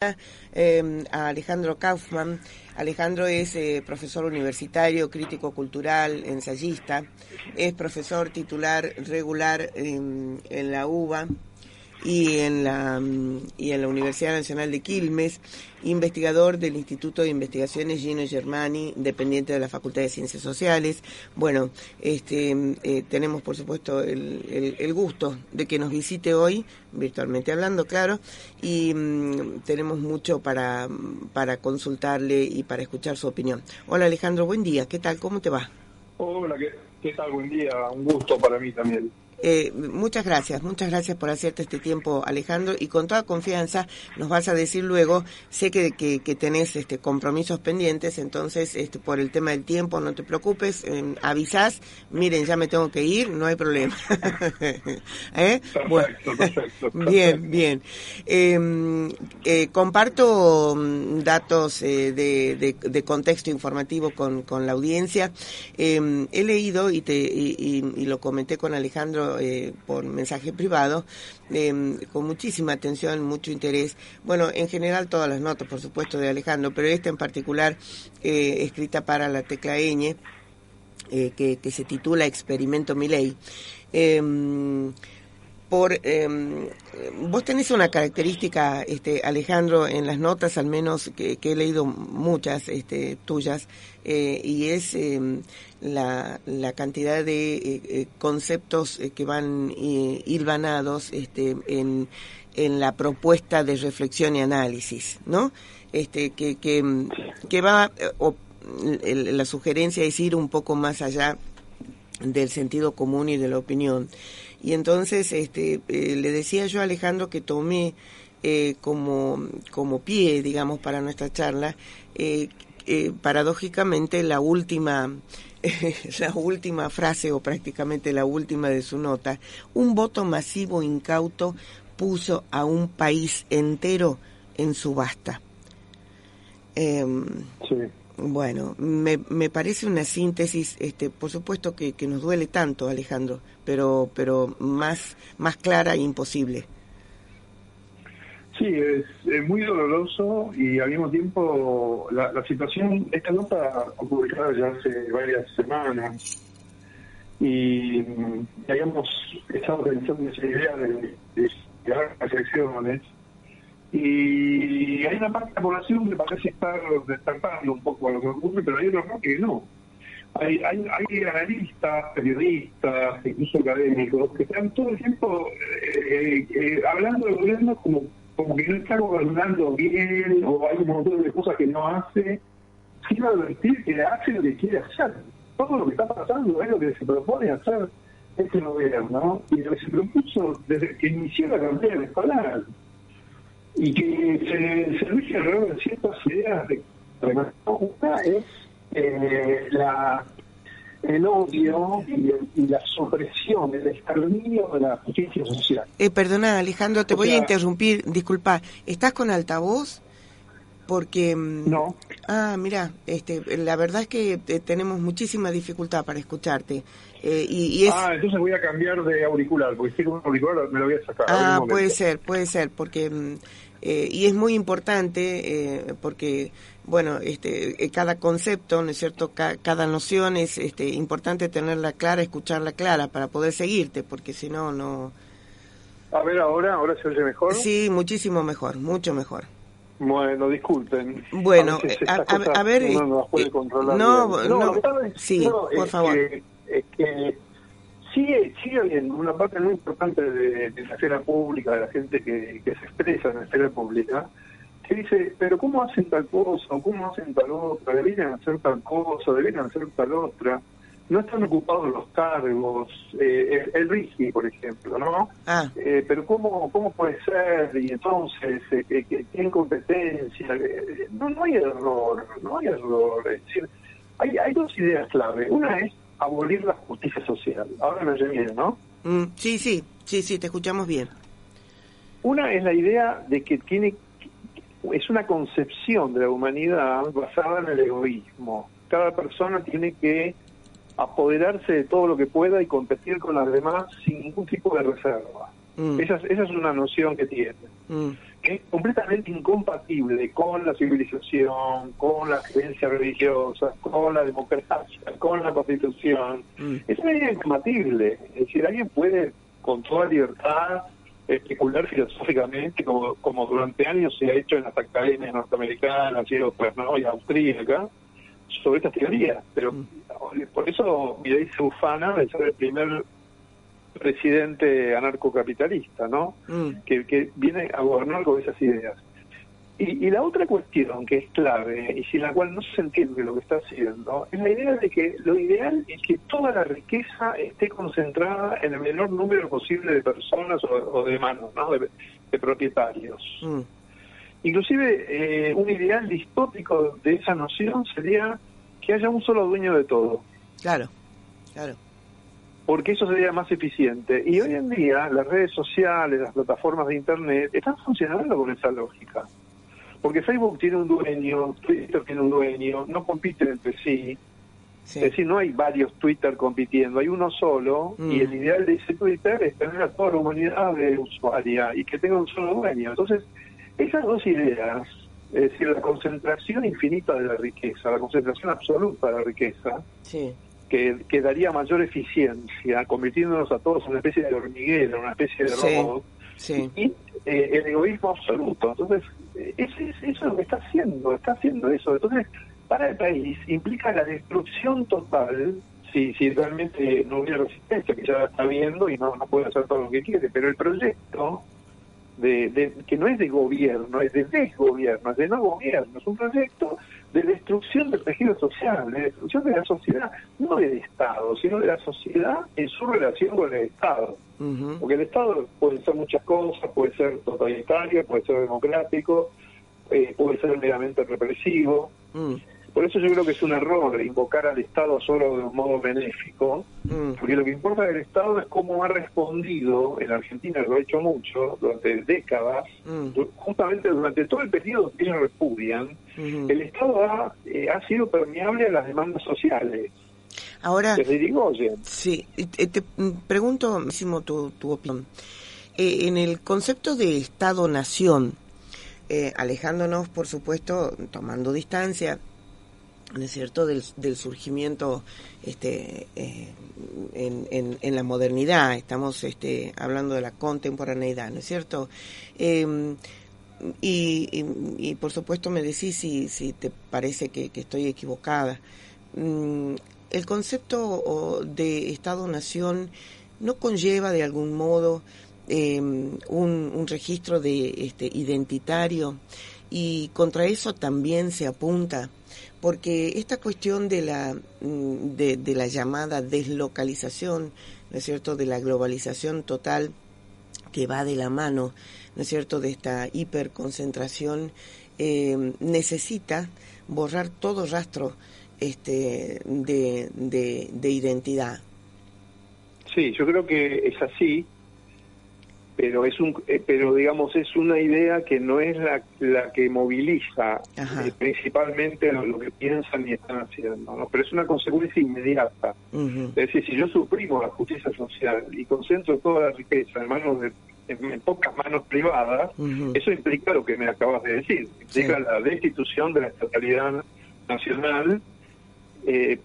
A Alejandro Kaufman. Alejandro es profesor universitario, crítico cultural, ensayista, es profesor titular regular en la UBA y en la Universidad Nacional de Quilmes, investigador del Instituto de Investigaciones Gino Germani, dependiente de la Facultad de Ciencias Sociales. Bueno, tenemos por supuesto el gusto de que nos visite hoy, virtualmente hablando, claro, y tenemos mucho para consultarle y para escuchar su opinión. Hola Alejandro, buen día, ¿qué tal? ¿Cómo te va? Hola, ¿qué tal? Buen día, un gusto para mí también. Muchas gracias por hacerte este tiempo, Alejandro, y con toda confianza nos vas a decir luego, sé que tenés compromisos pendientes, entonces por el tema del tiempo no te preocupes, avisás, miren, ya me tengo que ir, no hay problema. Perfecto. Bien. Comparto datos de contexto informativo con la audiencia. He leído y lo comenté con Alejandro por mensaje privado, con muchísima atención, mucho interés. Bueno, en general todas las notas, por supuesto, de Alejandro, pero esta en particular, escrita para la Tecla Ñ, que se titula Experimento Milei. Vos tenés una característica, Alejandro, en las notas, al menos que he leído muchas tuyas, y es la cantidad de conceptos que van hilvanados en la propuesta de reflexión y análisis, ¿no? Que va, la sugerencia es ir un poco más allá del sentido común y de la opinión. Y entonces le decía yo a Alejandro que tomé como pie, digamos, para nuestra charla, paradójicamente la última frase, o prácticamente la última de su nota: un voto masivo incauto puso a un país entero en subasta. Sí. Bueno, me parece una síntesis, por supuesto que nos duele tanto, Alejandro, pero más clara e imposible. Sí, es muy doloroso y al mismo tiempo la situación, esta nota publicada ya hace varias semanas y habíamos estado pensando en esa idea de llegar a las elecciones. Y hay una parte de la población que parece estar despertando un poco a lo que ocurre, pero hay otros que no. Hay analistas, periodistas, incluso académicos, que están todo el tiempo hablando del gobierno como que no está gobernando bien, o hay un montón de cosas que no hace, sin advertir que hace lo que quiere hacer. Todo lo que está pasando es lo que se propone hacer este gobierno, y lo que se propuso desde que inició la campaña escolar, y que se rige alrededor de ciertas ideas de una es el odio y la supresión, el exterminio de la justicia social. Perdona, Alejandro, te voy a interrumpir, disculpa, ¿estás con altavoz? Porque... No. Mira, la verdad es que tenemos muchísima dificultad para escucharte. Y es... entonces voy a cambiar de auricular, porque si con un auricular me lo voy a sacar. Puede ser, porque... y es muy importante, porque, bueno, cada concepto, ¿no es cierto?, cada noción es importante tenerla clara, escucharla clara, para poder seguirte, porque si no, no... A ver, ¿ahora se oye mejor? Sí, muchísimo mejor, mucho mejor. Bueno, disculpen. Bueno, a ver... Uno no las puede controlar. Por favor. Es que sigue habiendo una parte muy importante de la esfera pública, de la gente que se expresa en la esfera pública, que dice, pero ¿cómo hacen tal cosa? ¿O cómo hacen tal otra? ¿Deberían hacer tal cosa? ¿Deberían hacer tal otra? No están ocupados los cargos, el RIGI, por ejemplo, ¿no? Pero ¿cómo puede ser? Y entonces, ¿tienen competencia? No hay error. Es decir, hay dos ideas clave. Una es abolir la justicia social. Ahora me oye bien, ¿no? Sí, te escuchamos bien. Una es la idea de que es una concepción de la humanidad basada en el egoísmo. Cada persona tiene que apoderarse de todo lo que pueda y competir con las demás sin ningún tipo de reserva. Esa es una noción que tiene, que es completamente incompatible con la civilización, con las creencias religiosas, con la democracia, con la Constitución. Es una idea incompatible. Es decir, alguien puede con toda libertad especular filosóficamente, como durante años se ha hecho en las academias norteamericanas y otras, ¿no? Y austríacas, sobre estas teorías. Pero por eso Milei se ufana de ser el primer presidente anarcocapitalista, ¿no? Que viene a gobernar con esas ideas. Y la otra cuestión que es clave y sin la cual no se entiende lo que está haciendo es la idea de que lo ideal es que toda la riqueza esté concentrada en el menor número posible de personas o de manos, ¿no? de propietarios. Inclusive un ideal distópico de esa noción sería que haya un solo dueño de todo. Claro. Porque eso sería más eficiente. Y hoy en día las redes sociales, las plataformas de Internet están funcionando con esa lógica. Porque Facebook tiene un dueño, Twitter tiene un dueño, no compiten entre sí. Es decir, no hay varios Twitter compitiendo, hay uno solo, y el ideal de ese Twitter es tener a toda la humanidad de usuaria y que tenga un solo dueño. Entonces, esas dos ideas, es decir, la concentración infinita de la riqueza, la concentración absoluta de la riqueza, que daría mayor eficiencia, convirtiéndonos a todos en una especie de hormiguero, una especie de robot, y el egoísmo absoluto. Entonces, eso es lo que está haciendo eso. Entonces, para el país implica la destrucción total, si realmente no hubiera resistencia, que ya la está viendo y no puede hacer todo lo que quiere, pero el proyecto que no es de gobierno, es de desgobierno, es de no gobierno, es un proyecto de destrucción del tejido social, de destrucción de la sociedad, no del Estado, sino de la sociedad en su relación con el Estado. Porque el Estado puede ser muchas cosas, puede ser totalitario, puede ser democrático, puede ser meramente represivo. Por eso yo creo que es un error invocar al Estado solo de un modo benéfico, porque lo que importa del Estado es cómo ha respondido, en Argentina lo ha hecho mucho, durante décadas, justamente durante todo el periodo que ellos repudian, el Estado ha sido permeable a las demandas sociales. Ahora, desde Irigoyen. Sí, te pregunto, Máximo, tu opinión. En el concepto de Estado-Nación, alejándonos, por supuesto, tomando distancia, ¿no es cierto?, del surgimiento en la modernidad, estamos hablando de la contemporaneidad, ¿no es cierto? Y por supuesto me decís si te parece que estoy equivocada. El concepto de Estado-Nación no conlleva de algún modo un registro de identitario, y contra eso también se apunta, porque esta cuestión de la llamada deslocalización, ¿no es cierto?, de la globalización total, que va de la mano, ¿no es cierto?, de esta hiperconcentración, necesita borrar todo rastro de identidad. Sí, yo creo que es así, pero digamos es una idea que no es la que moviliza principalmente lo que piensan y están haciendo, ¿no? Pero es una consecuencia inmediata. Es decir, si yo suprimo la justicia social y concentro toda la riqueza en pocas manos privadas, eso implica lo que me acabas de decir, implica la destitución de la estatalidad nacional,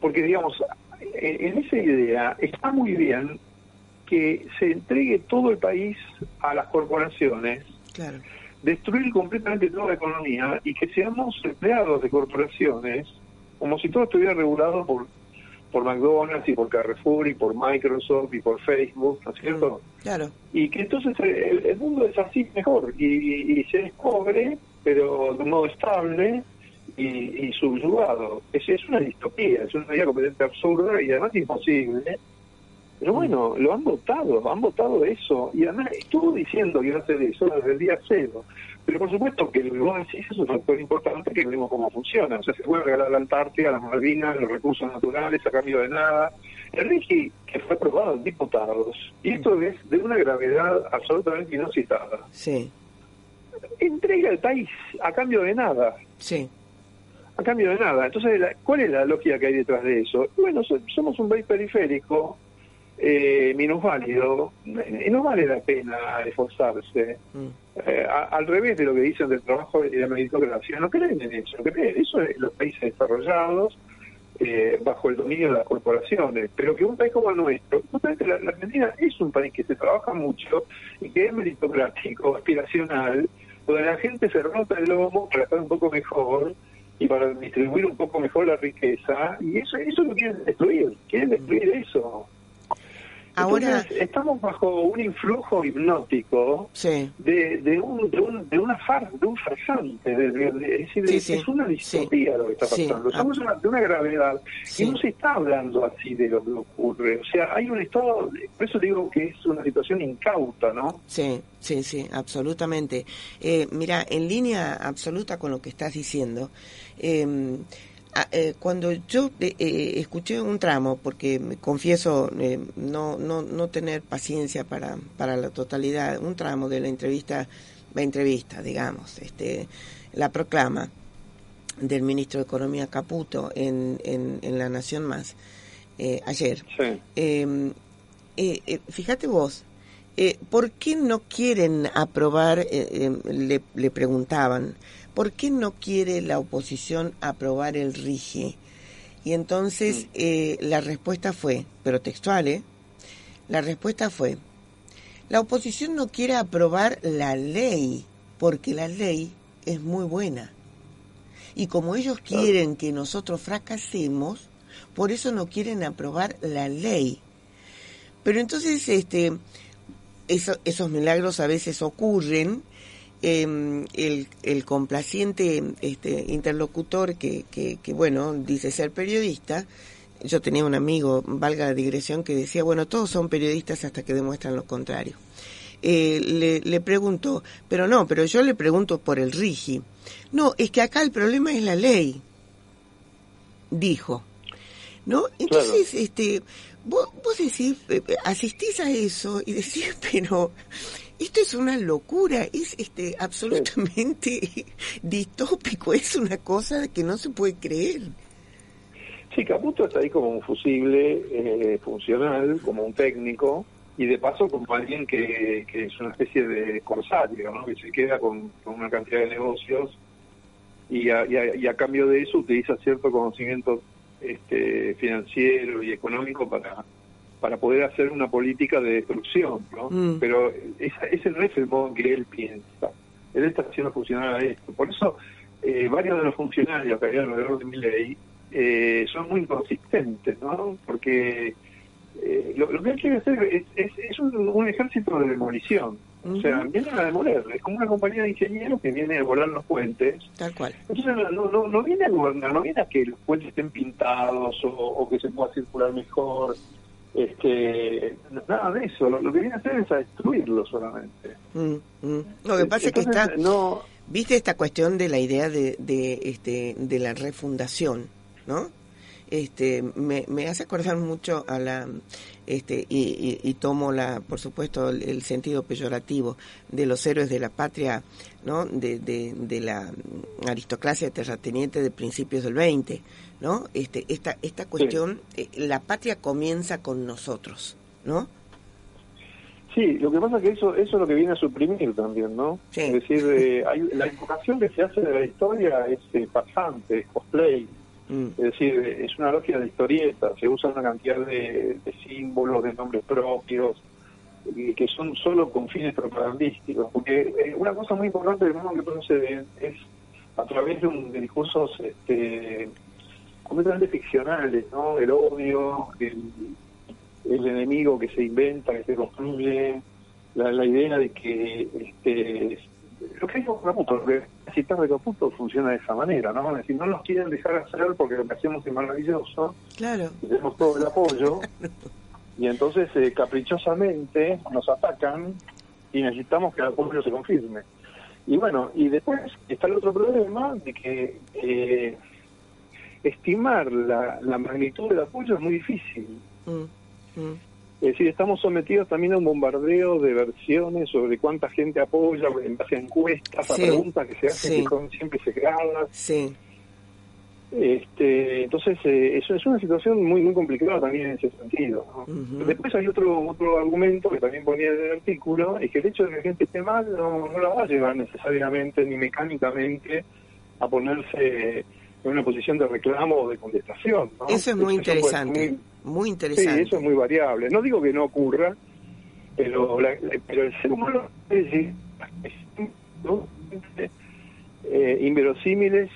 porque digamos, en esa idea está muy bien que se entregue todo el país a las corporaciones, destruir completamente toda la economía y que seamos empleados de corporaciones, como si todo estuviera regulado por McDonald's y por Carrefour y por Microsoft y por Facebook, ¿no es cierto? Y que entonces el mundo es así mejor y se descubre, pero de un modo estable y subyugado. Es una distopía, es una idea completamente absurda y además imposible. Pero bueno, lo han votado eso, y además estuvo diciendo que iba a hacer eso desde el día cero. Pero por supuesto que lo que vos decís es un factor importante, que vemos cómo funciona. O sea, se puede regalar la Antártida, las Malvinas, los recursos naturales a cambio de nada. El RIGI, que fue aprobado en diputados, y esto es de una gravedad absolutamente inusitada, entrega el país a cambio de nada. A cambio de nada. Entonces, ¿cuál es la lógica que hay detrás de eso? Bueno, somos un país periférico, minusválido, no vale la pena esforzarse. Al revés de lo que dicen del trabajo y de la meritocracia, no creen en eso, creen eso en los países desarrollados, bajo el dominio de las corporaciones, pero que un país como el nuestro, justamente la Argentina es un país que se trabaja mucho y que es meritocrático, aspiracional, donde la gente se rota el lomo para estar un poco mejor y para distribuir un poco mejor la riqueza, y eso lo quieren destruir eso. Ahora, entonces, estamos bajo un influjo hipnótico sí, de un farsante, es decir, sí, es una distopía lo que está pasando. Estamos de una gravedad y no se está hablando así de lo que ocurre. O sea, hay un estado, por eso digo que es una situación incauta, ¿no? Sí, absolutamente. Mira, en línea absoluta con lo que estás diciendo, cuando yo escuché un tramo, porque me confieso no tener paciencia para la totalidad, un tramo de la entrevista, digamos, la proclama del ministro de Economía Caputo en La Nación Más, ayer. Sí. Fíjate vos, ¿por qué no quieren aprobar, le preguntaban, ¿por qué no quiere la oposición aprobar el RIGI? Y entonces la respuesta fue, pero textual, la respuesta fue, la oposición no quiere aprobar la ley, porque la ley es muy buena. Y como ellos quieren que nosotros fracasemos, por eso no quieren aprobar la ley. Pero entonces esos milagros a veces ocurren. El complaciente interlocutor que bueno, dice ser periodista, yo tenía un amigo, valga la digresión, que decía, bueno, todos son periodistas hasta que demuestran lo contrario. Le pregunto, pero yo le pregunto por el RIGI. No, es que acá el problema es la ley, dijo. ¿No? Entonces, claro. Vos decís, asistís a eso y decís, pero esto es una locura, es absolutamente distópico, es una cosa que no se puede creer. Sí, Caputo está ahí como un fusible funcional, como un técnico, y de paso como alguien que es una especie de corsario, ¿no? Que se queda con una cantidad de negocios y a cambio de eso utiliza cierto conocimiento financiero y económico para poder hacer una política de destrucción, ¿no? Pero ese no es el modo en que él piensa. Él está haciendo funcionar a esto. Por eso varios de los funcionarios que había alrededor de Milei son muy inconsistentes, ¿no? Porque lo que él quiere hacer es un ejército de demolición. O sea, vienen a demoler. Es como una compañía de ingenieros que viene a volar los puentes. Tal cual. Entonces no viene a gobernar, no viene a que los puentes estén pintados o que se pueda circular mejor. Nada de eso. Lo que viene a hacer es a destruirlo solamente. Lo que pasa es que está... ¿Viste esta cuestión de la idea de la refundación, no? Me hace acordar mucho a la y tomo por supuesto el sentido peyorativo de los héroes de la patria, ¿no? De la aristocracia terrateniente de principios del 20, ¿no? Esta cuestión, la patria comienza con nosotros, ¿no? Sí, lo que pasa es que eso es lo que viene a suprimir también, ¿no? Sí. Es decir, la invocación que se hace de la historia es pasante, es cosplay. Es decir, es una lógica de historieta, se usa una cantidad de símbolos, de nombres propios, que son solo con fines propagandísticos, porque una cosa muy importante del modo que procede es a través de discursos completamente ficcionales, ¿no? El odio, el enemigo que se inventa, que se construye, la idea de que lo que dijo Caputo, lo que citar de Caputo funciona de esa manera, ¿no? Es decir, no nos quieren dejar hacer porque lo que hacemos es maravilloso, claro, y tenemos todo el apoyo, y entonces caprichosamente nos atacan y necesitamos que el apoyo se confirme. Y bueno, y después está el otro problema de que estimar la magnitud del apoyo es muy difícil. Es decir, estamos sometidos también a un bombardeo de versiones sobre cuánta gente apoya en base a encuestas, a preguntas que se hacen que son siempre secretas. Sí. Entonces, eso es una situación muy muy complicada también en ese sentido, ¿no? Después hay otro argumento que también ponía en el artículo, es que el hecho de que la gente esté mal no la va a llevar necesariamente ni mecánicamente a ponerse en una posición de reclamo o de contestación, ¿no? Eso es muy interesante, muy interesante. Sí, eso es muy variable. No digo que no ocurra, pero el ser humano es decir, inverosímiles,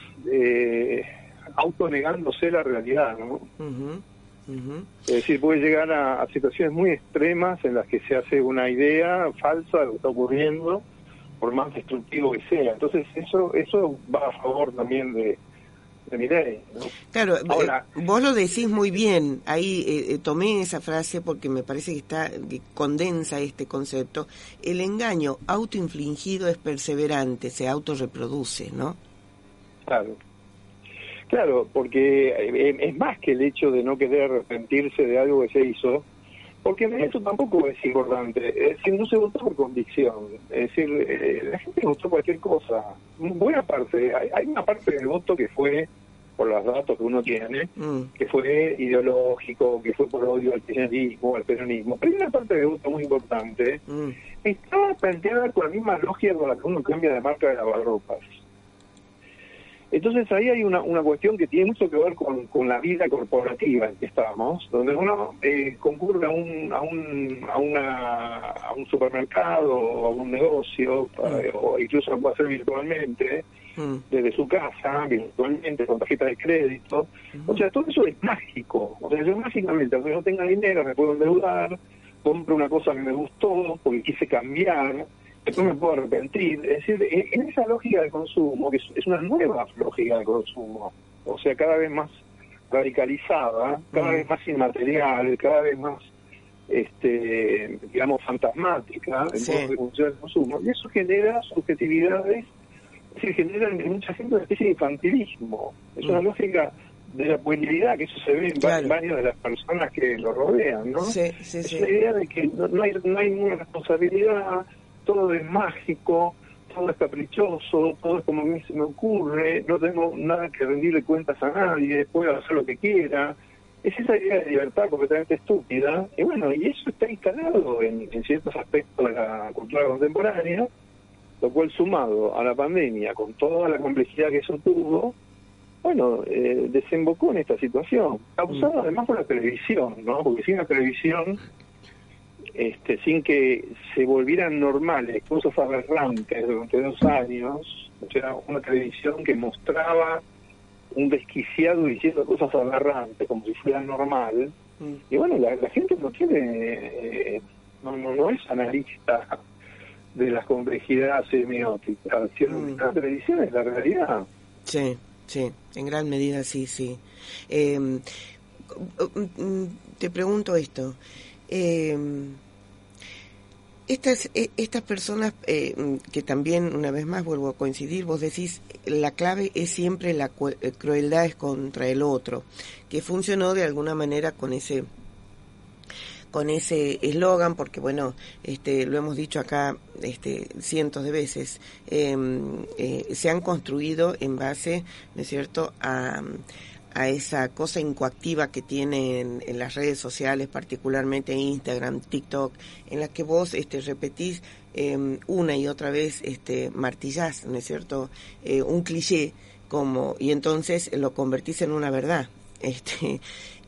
autonegándose la realidad, ¿no? Es decir, puede llegar a situaciones muy extremas en las que se hace una idea falsa de lo que está ocurriendo, por más destructivo que sea. Entonces eso va a favor también de Milei, ¿no? Claro, ahora, vos lo decís muy bien. Ahí tomé esa frase porque me parece que condensa este concepto. El engaño autoinfligido es perseverante, se autorreproduce, ¿no? Claro, porque es más que el hecho de no querer arrepentirse de algo que se hizo, porque eso tampoco es importante. Es decir, no se votó por convicción. Es decir, la gente votó cualquier cosa. Buena parte, hay una parte del voto que fue por los datos que uno tiene, que fue ideológico, que fue por odio al kirchnerismo, al peronismo. Pero hay una parte del voto muy importante, estaba planteada con la misma lógica con la que uno cambia de marca de lavarropas. Entonces ahí hay una cuestión que tiene mucho que ver con la vida corporativa en que estamos, donde uno concurre a un supermercado o a un negocio, o incluso lo puede hacer virtualmente, desde su casa, virtualmente, con tarjeta de crédito. O sea, todo eso es mágico. O sea, yo mágicamente, aunque no tenga dinero, me puedo endeudar, compro una cosa que me gustó porque quise cambiar, después me puedo arrepentir. Es decir, en esa lógica de consumo, que es una nueva lógica de consumo, o sea, cada vez más radicalizada, cada vez más inmaterial, cada vez más, digamos, fantasmática en Sí. modo de función del consumo, y eso genera subjetividades, es decir, genera en mucha gente una especie de infantilismo. Es una lógica de la puerilidad, que eso se ve en varias de las personas que lo rodean, ¿no? Sí. Es la idea de que no hay ninguna responsabilidad, todo es mágico, todo es caprichoso, todo es como a mí se me ocurre, no tengo nada que rendirle cuentas a nadie, puedo hacer lo que quiera. Es esa idea de libertad completamente estúpida, y bueno, y eso está instalado en ciertos aspectos de la cultura contemporánea, lo cual sumado a la pandemia, con toda la complejidad que eso tuvo, bueno, desembocó en esta situación, causada además por la televisión, ¿no? Porque sin la televisión, sin que se volvieran normales cosas aberrantes durante 2 años, o sea, una televisión que mostraba un desquiciado diciendo cosas aberrantes como si fuera normal, y bueno, la gente no tiene, no es analista de las complejidades semióticas, la televisión es la realidad. Sí, en gran medida sí. Te pregunto esto. Estas personas que también, una vez más, vuelvo a coincidir, vos decís, la clave es siempre la crueldad es contra el otro, que funcionó de alguna manera con ese eslogan, porque bueno, lo hemos dicho acá cientos de veces, se han construido en base, ¿no es cierto?, a esa cosa incoactiva que tienen en las redes sociales, particularmente Instagram, TikTok, en la que vos repetís una y otra vez, martillás, ¿no es cierto?, un cliché, y entonces lo convertís en una verdad.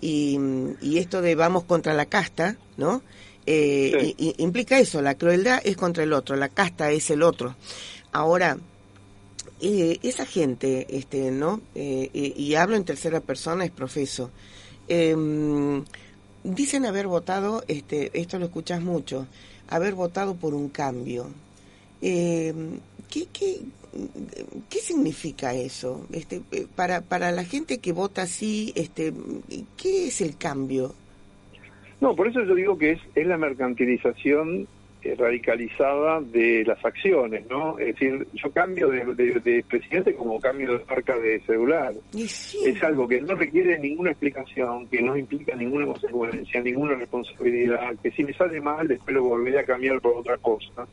Y esto de vamos contra la casta, ¿no? Sí. Implica eso, la crueldad es contra el otro, la casta es el otro. Ahora, esa gente, ¿no? Y hablo en tercera persona, es profeso. Dicen haber votado, esto lo escuchas mucho, haber votado por un cambio. ¿Qué significa eso? Para la gente que vota así, ¿qué es el cambio? No, por eso yo digo que es la mercantilización radicalizada de las acciones, ¿no? Es decir, yo cambio de presidente como cambio de marca de celular. Sí. Es algo que no requiere ninguna explicación, que no implica ninguna consecuencia, ninguna responsabilidad, que si me sale mal después lo volveré a cambiar por otra cosa.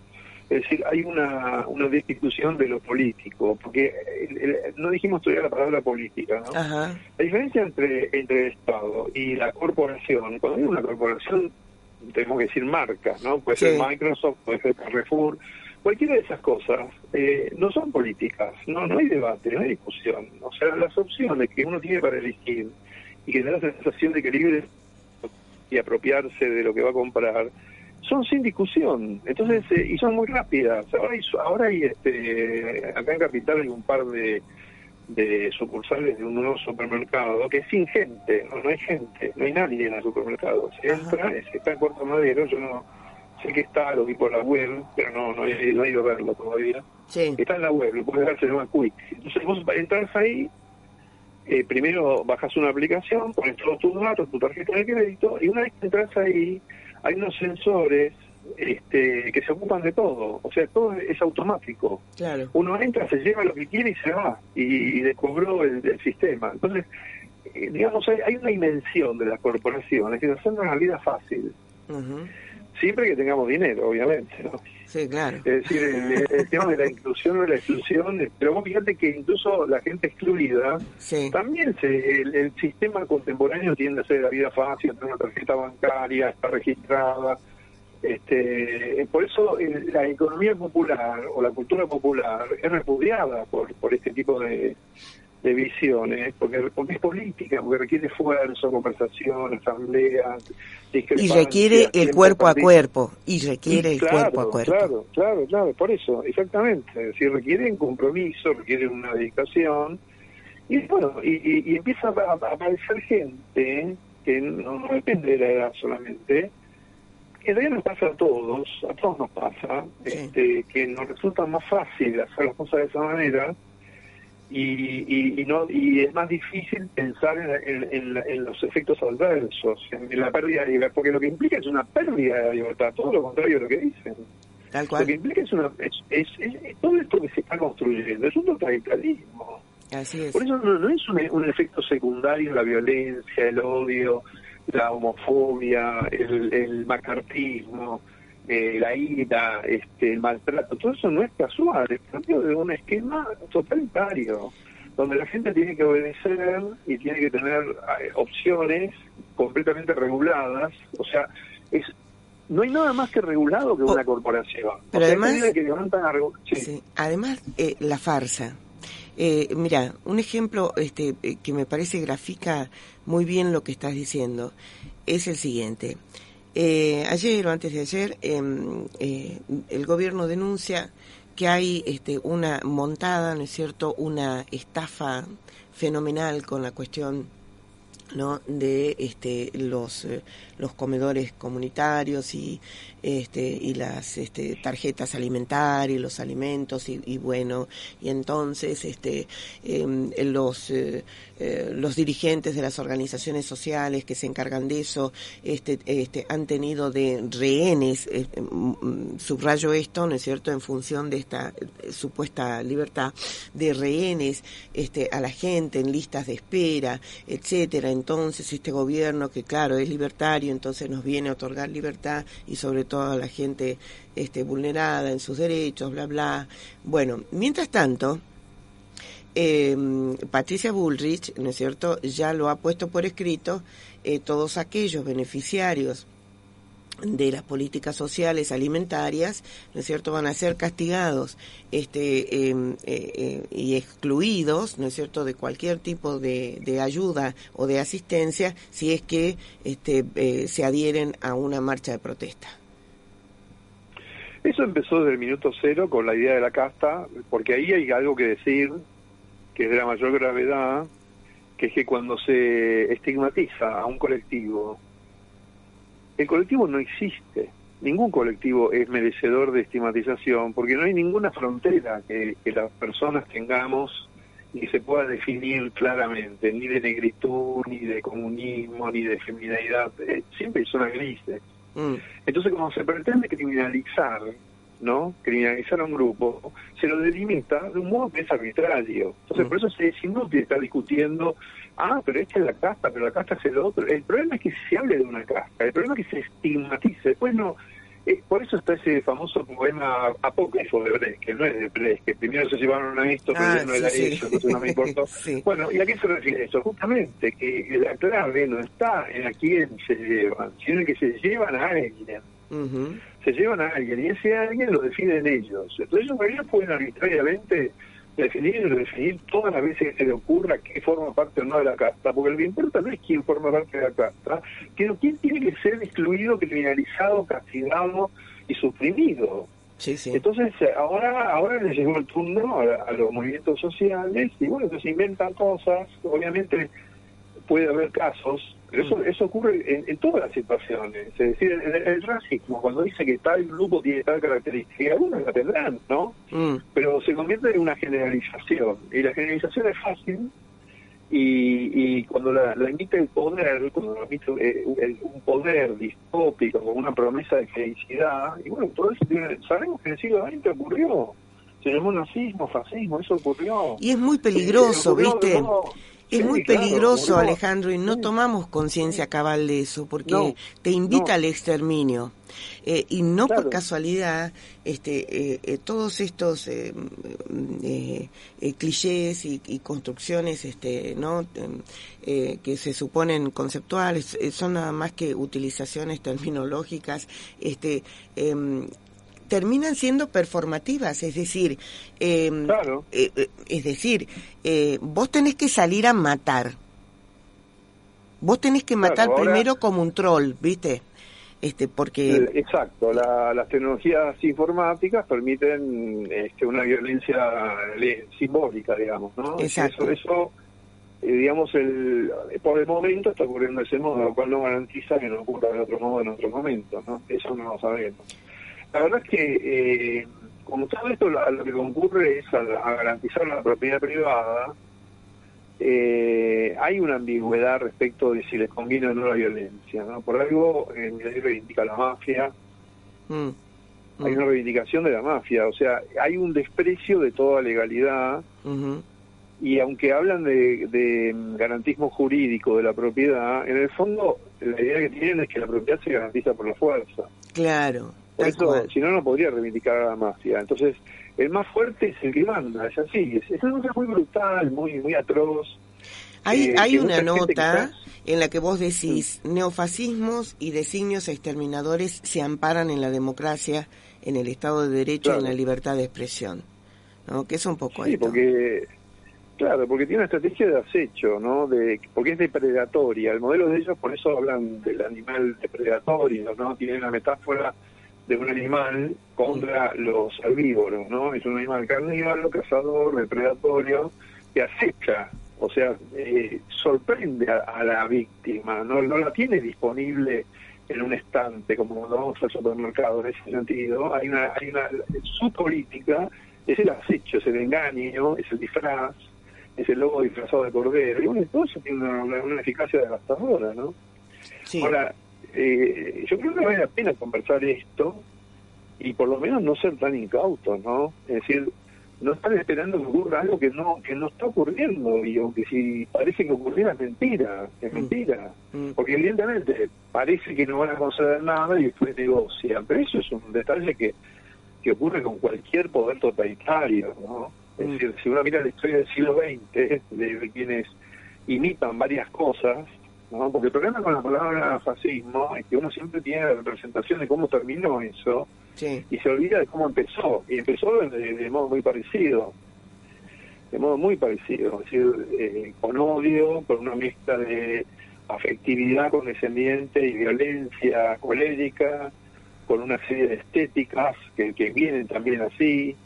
Es decir, hay una destitución de lo político, porque no dijimos todavía la palabra política, ¿no? Ajá. La diferencia entre el Estado y la corporación, cuando hay una corporación, tenemos que decir marcas, ¿no? Puede ser Microsoft, puede ser Carrefour, cualquiera de esas cosas no son políticas, no hay debate, no hay discusión. O sea, las opciones que uno tiene para elegir y que da la sensación de que libre y apropiarse de lo que va a comprar, son sin discusión, entonces y son muy rápidas. Ahora hay acá en Capital hay un par de sucursales de un nuevo supermercado que es sin gente, no hay gente, no hay nadie en el supermercado. Se entra, está en Puerto Madero, yo no sé que está, lo vi por la web, pero no he ido a verlo todavía. Sí. Está en la web, lo puedes ver, se llama Quick. Entonces vos entras ahí, primero bajas una aplicación, pones todos tus datos, tu tarjeta de crédito, y una vez que entras ahí, hay unos sensores que se ocupan de todo, o sea, todo es automático. Claro. Uno entra, se lleva lo que quiere y se va, y descubrió el sistema. Entonces, digamos, hay una dimensión de las corporaciones que nos hacen la vida fácil. Siempre que tengamos dinero, obviamente, ¿no? Sí, claro. Es decir, el tema de la inclusión o la exclusión, pero vos fíjate que incluso la gente excluida, también el sistema contemporáneo tiende a hacer la vida fácil, tener una tarjeta bancaria, está registrada. Por eso la economía popular o la cultura popular es repudiada por este tipo de visiones, porque es política, porque requiere esfuerzo, conversación, asamblea, y requiere el cuerpo a cuerpo, Claro, por eso, exactamente. Es decir, requiere un compromiso, requiere una dedicación, y bueno, y empieza a aparecer gente que no depende de la edad solamente, que en realidad nos pasa a todos nos pasa, que nos resulta más fácil hacer las cosas de esa manera, y es más difícil pensar en los efectos adversos, en la pérdida de libertad, porque lo que implica es una pérdida de libertad, todo lo contrario de lo que dicen. Tal cual. Lo que implica es todo esto que se está construyendo es un totalitarismo. Así es. Por eso no es un efecto secundario la violencia, el odio, la homofobia, el macartismo, la ira, el maltrato, todo eso no es casual, es propio de un esquema totalitario, donde la gente tiene que obedecer y tiene que tener opciones completamente reguladas. O sea, no hay nada más que regulado que una corporación. Pero además, además la farsa. Mira, un ejemplo que me parece grafica muy bien lo que estás diciendo es el siguiente. Ayer o antes de ayer, el gobierno denuncia que hay una montada, ¿no es cierto?, una estafa fenomenal con la cuestión, ¿no?, de los comedores comunitarios y las tarjetas alimentarias, los alimentos y bueno, y entonces los dirigentes de las organizaciones sociales que se encargan de eso han tenido de rehenes, subrayo esto, ¿no es cierto?, en función de esta supuesta libertad, de rehenes a la gente en listas de espera, etcétera. Entonces este gobierno, que claro es libertario, entonces nos viene a otorgar libertad y sobre todo a la gente vulnerada en sus derechos, bla bla. Bueno, mientras tanto, Patricia Bullrich, ¿no es cierto?, ya lo ha puesto por escrito, todos aquellos beneficiarios de las políticas sociales alimentarias, ¿no es cierto?, van a ser castigados y excluidos, ¿no es cierto?, de cualquier tipo de ayuda o de asistencia si es que se adhieren a una marcha de protesta. Eso empezó desde el minuto cero con la idea de la casta, porque ahí hay algo que decir que es de la mayor gravedad, que es que cuando se estigmatiza a un colectivo, el colectivo no existe. Ningún colectivo es merecedor de estigmatización, porque no hay ninguna frontera que las personas tengamos y se pueda definir claramente, ni de negritud, ni de comunismo, ni de feminidad. Siempre hay zonas grises. Entonces, como se pretende criminalizar, ¿no?, criminalizar a un grupo, se lo delimita de un modo que es arbitrario. Entonces, por eso es inútil estar discutiendo, pero esta es la casta, pero la casta es el otro. El problema es que se hable de una casta, el problema es que se estigmatice. Después no, Por eso está ese famoso poema apócrifo de Brecht, que no es de Brecht, que primero se llevaron a esto, pero ya no era eso, entonces no me importó. Sí. Bueno, ¿y a qué se refiere eso? Justamente que la clave no está en a quién se llevan, sino en que se llevan a alguien. Se llevan a alguien, y ese alguien lo definen ellos. Entonces ellos pueden arbitrariamente definir todas las veces que se le ocurra qué forma parte o no de la casta, porque lo que importa no es quién forma parte de la casta, sino quién tiene que ser excluido, criminalizado, castigado y suprimido. Sí, sí. Entonces ahora les llegó el turno a los movimientos sociales, y bueno, entonces inventan cosas. Obviamente puede haber casos, pero eso ocurre en todas las situaciones. Es decir, el racismo, cuando dice que tal grupo tiene tal característica, algunos la tendrán, ¿no? Pero se convierte en una generalización, y la generalización es fácil, y cuando la emite el poder, cuando la emite un poder distópico, con una promesa de felicidad, y bueno, todo eso sabemos que en el siglo XX ocurrió. Se llamó nazismo, fascismo, eso ocurrió. Y es muy peligroso, ¿viste? Es muy peligroso, claro, Alejandro, y no tomamos conciencia cabal de eso, porque te invita al exterminio. Y no por casualidad, todos estos clichés y construcciones, ¿no? Que se suponen conceptuales, son nada más que utilizaciones terminológicas, terminan siendo performativas, es decir, vos tenés que salir a matar, vos tenés que matar primero como un troll, ¿viste? Porque exacto, las tecnologías informáticas permiten una violencia simbólica, digamos, ¿no? Exacto. Eso digamos, por el momento está ocurriendo de ese modo, lo cual no garantiza que no ocurra de otro modo en otro momento, ¿no? Eso no lo sabemos. La verdad es que, como todo esto, lo que concurre es a garantizar la propiedad privada. Hay una ambigüedad respecto de si les conviene o no la violencia, ¿no? Por algo, Milei reivindica la mafia. Hay una reivindicación de la mafia, o sea, hay un desprecio de toda legalidad. Y aunque hablan de garantismo jurídico de la propiedad, en el fondo la idea que tienen es que la propiedad se garantiza por la fuerza. Por eso, si no, no podría reivindicar a la mafia. Entonces, el más fuerte es el que manda, es así. Es una cosa muy brutal, muy atroz. Hay una nota en la que vos decís, neofascismos y designios exterminadores se amparan en la democracia, en el Estado de Derecho y en la libertad de expresión, ¿no? Que es un poco esto. Porque tiene una estrategia de acecho, ¿no? Porque es depredatoria. El modelo de ellos, por eso hablan del animal depredatorio, ¿no? Tienen la metáfora de un animal contra los herbívoros, ¿no? Es un animal carnívoro, cazador, depredatorio, que acecha, o sea, sorprende a la víctima, no la tiene disponible en un estante, como cuando vamos al supermercado. En ese sentido, su política es el acecho, es el engaño, es el disfraz, es el lobo disfrazado de cordero, y bueno, todo eso tiene una eficacia devastadora, ¿no? Sí. Ahora, yo creo que vale la pena conversar esto y por lo menos no ser tan incautos, ¿no? Es decir, no estar esperando que ocurra algo que no está ocurriendo, y aunque si parece que ocurriera es mentira, porque evidentemente parece que no van a conceder nada y después negocian, pero eso es un detalle que ocurre con cualquier poder totalitario, ¿no? Es decir, si uno mira la historia del siglo XX, de quienes imitan varias cosas, ¿no? Porque el problema con la palabra fascismo es que uno siempre tiene la representación de cómo terminó eso, y se olvida de cómo empezó, y empezó de modo muy parecido, es decir, con odio, con una mezcla de afectividad condescendiente y violencia colérica, con una serie de estéticas que vienen también así.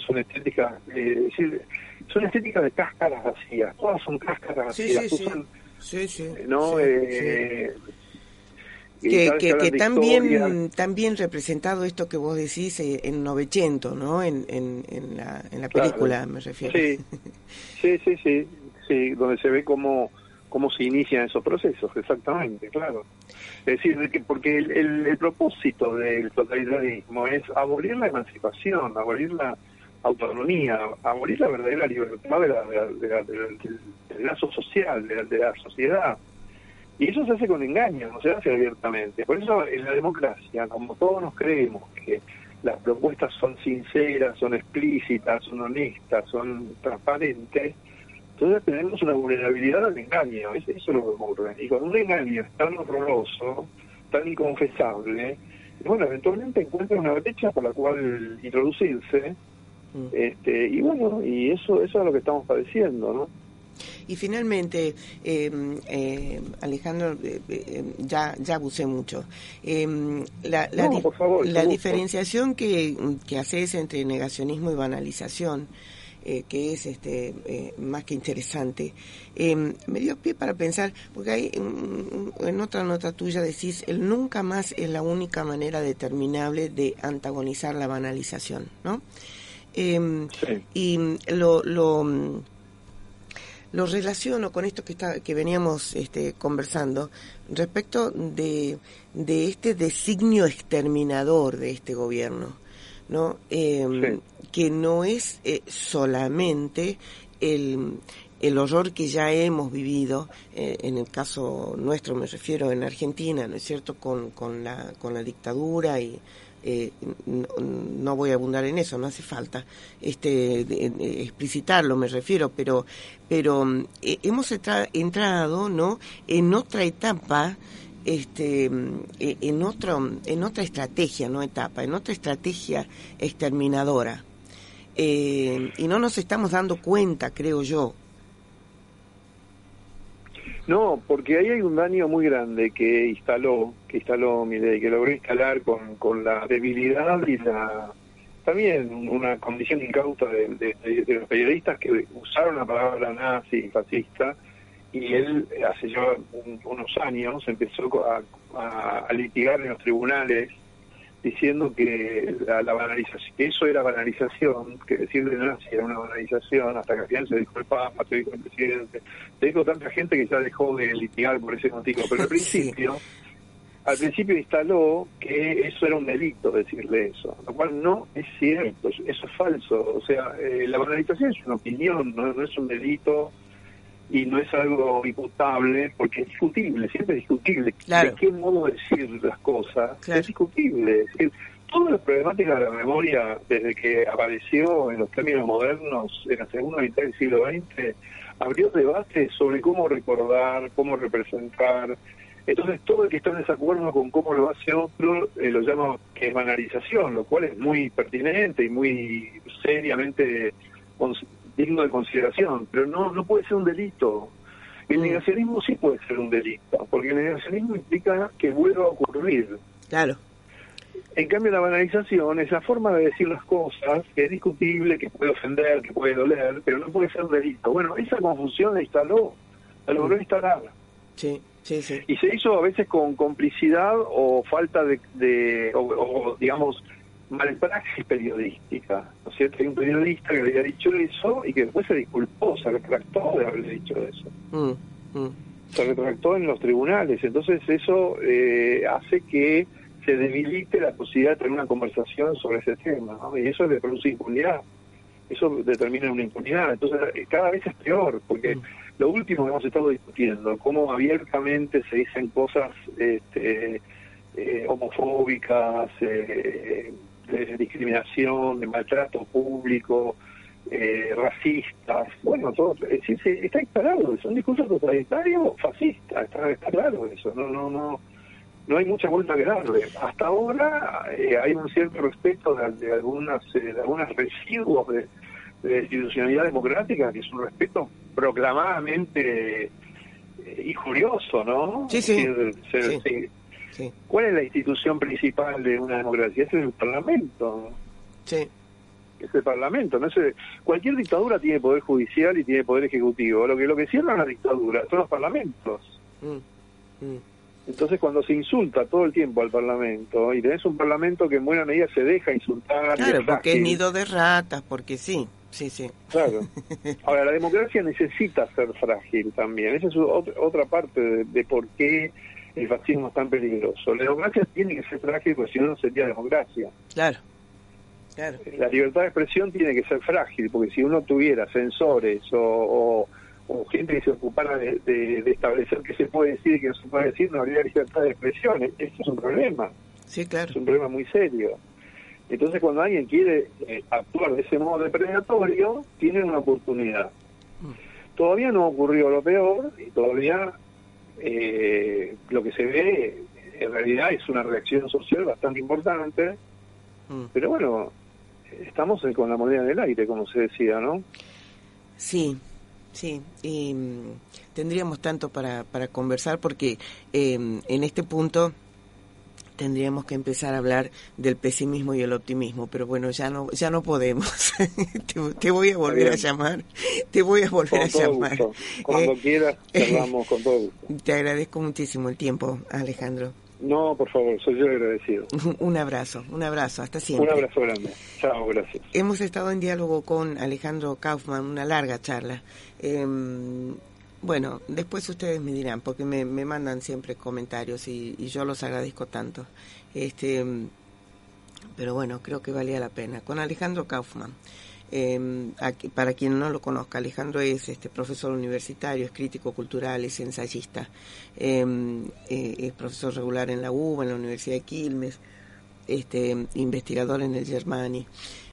Son estéticas, son estéticas de cáscaras vacías, todas son cáscaras vacías. ¿No? Que también representado esto que vos decís en Novecento, ¿no? En la película, me refiero. Sí, donde se ve cómo se inician esos procesos, exactamente, claro. Es decir, porque el propósito del totalitarismo es abolir la emancipación, abolir la autonomía, abolir la verdadera libertad del lazo social, de la sociedad. Y eso se hace con engaño, no se hace abiertamente. Por eso en la democracia, como todos nos creemos que las propuestas son sinceras, son explícitas, son honestas, son transparentes, entonces tenemos una vulnerabilidad al engaño, eso es lo que ocurre. Y con un engaño tan horroroso, tan inconfesable, bueno, eventualmente encuentra una brecha por la cual introducirse, y bueno, y eso es lo que estamos padeciendo, ¿no? Y finalmente, Alejandro, ya abusé mucho. Por favor, la diferenciación que haces entre negacionismo y banalización, que es más que interesante, me dio pie para pensar, porque hay en otra nota tuya decís, el nunca más es la única manera determinable de antagonizar la banalización, ¿no? Sí. Y lo relaciono con esto que veníamos conversando respecto de este designio exterminador de este gobierno, ¿no? Sí. Que no es solamente el horror que ya hemos vivido, en el caso nuestro me refiero en Argentina, ¿no es cierto?, con la dictadura y no voy a abundar en eso, no hace falta explicitarlo, me refiero, pero hemos entrado, ¿no?, en otra etapa, en otra estrategia, no etapa, en otra estrategia exterminadora, y no nos estamos dando cuenta, creo yo. No, porque ahí hay un daño muy grande que instaló Milei, que logró instalar con la debilidad y también una condición incauta de los periodistas que usaron la palabra nazi, fascista, y él hace ya unos años empezó a litigar en los tribunales diciendo que la banalización, que eso era banalización, que decirle nazi era una banalización, hasta que al final se dijo el Papa, se dijo el presidente, se dijo tanta gente que ya dejó de litigar por ese motivo, pero al principio instaló que eso era un delito decirle eso, lo cual no es cierto, eso es falso, o sea, la banalización es una opinión, no es un delito, y no es algo imputable, porque es discutible, siempre es discutible. Claro. De qué modo decir las cosas, claro. Es discutible. Es decir, todas las problemáticas de la memoria, desde que apareció en los términos modernos, en la segunda mitad del siglo XX, abrió debate sobre cómo recordar, cómo representar. Entonces, todo el que está en desacuerdo con cómo lo hace otro, lo llama que es banalización, lo cual es muy pertinente y muy seriamente digno de consideración, pero no puede ser un delito. El negacionismo sí puede ser un delito, porque el negacionismo implica que vuelva a ocurrir. Claro. En cambio, la banalización es la forma de decir las cosas, que es discutible, que puede ofender, que puede doler, pero no puede ser un delito. Bueno, esa confusión la logró instalar. Sí. Y se hizo a veces con complicidad o falta o digamos, malpraxis periodística, ¿no es cierto? Hay un periodista que había dicho eso y que después se disculpó, se retractó de haberle dicho eso. Se retractó en los tribunales, entonces eso hace que se debilite la posibilidad de tener una conversación sobre ese tema, ¿no? Y eso le produce impunidad, eso determina una impunidad, entonces cada vez es peor, porque lo último que hemos estado discutiendo, cómo abiertamente se dicen cosas homofóbicas, de discriminación, de maltrato público, racistas, bueno, todo, es decir, está instalado, es un discurso totalitario fascista, está claro eso, no hay mucha vuelta que darle. Hasta ahora hay un cierto respeto de algunos residuos de institucionalidad democrática, que es un respeto proclamadamente injurioso, ¿no? Sí. Sí. ¿Cuál es la institución principal de una democracia? Es el Parlamento. Sí. Es el Parlamento. No sé, cualquier dictadura tiene poder judicial y tiene poder ejecutivo. Lo que cierra la dictadura son los parlamentos. Entonces, cuando se insulta todo el tiempo al Parlamento, y tenés un Parlamento que en buena medida se deja insultar... Claro, porque es nido de ratas, porque sí. Claro. Ahora, la democracia necesita ser frágil también. Esa es otra parte de por qué el fascismo es tan peligroso. La democracia tiene que ser frágil, porque si no, no sería democracia. Claro. La libertad de expresión tiene que ser frágil, porque si uno tuviera censores o gente gente que se ocupara de establecer qué se puede decir y qué no se puede decir, no habría libertad de expresión. Esto es un problema. Sí, claro. Es un problema muy serio. Entonces, cuando alguien quiere actuar de ese modo depredatorio, tiene una oportunidad. Todavía no ocurrió lo peor, y todavía lo que se ve en realidad es una reacción social bastante importante, pero bueno, estamos con la moneda en el aire, como se decía, ¿no? Sí, sí, y tendríamos tanto para conversar porque en este punto tendríamos que empezar a hablar del pesimismo y el optimismo, pero bueno, ya no podemos. Te voy a volver a llamar, te voy a volver a llamar. Gusto. Cuando quieras, charlamos con todo gusto. Te agradezco muchísimo el tiempo, Alejandro. No, por favor, soy yo agradecido. Un abrazo, hasta siempre. Un abrazo grande. Chao, gracias. Hemos estado en diálogo con Alejandro Kaufman, una larga charla. Bueno, después ustedes me dirán, porque me mandan siempre comentarios y yo los agradezco tanto. Pero bueno, creo que valía la pena. Con Alejandro Kaufman. Para quien no lo conozca, Alejandro es profesor universitario, es crítico cultural, es ensayista, es profesor regular en la UBA, en la Universidad de Quilmes, investigador en el Germani.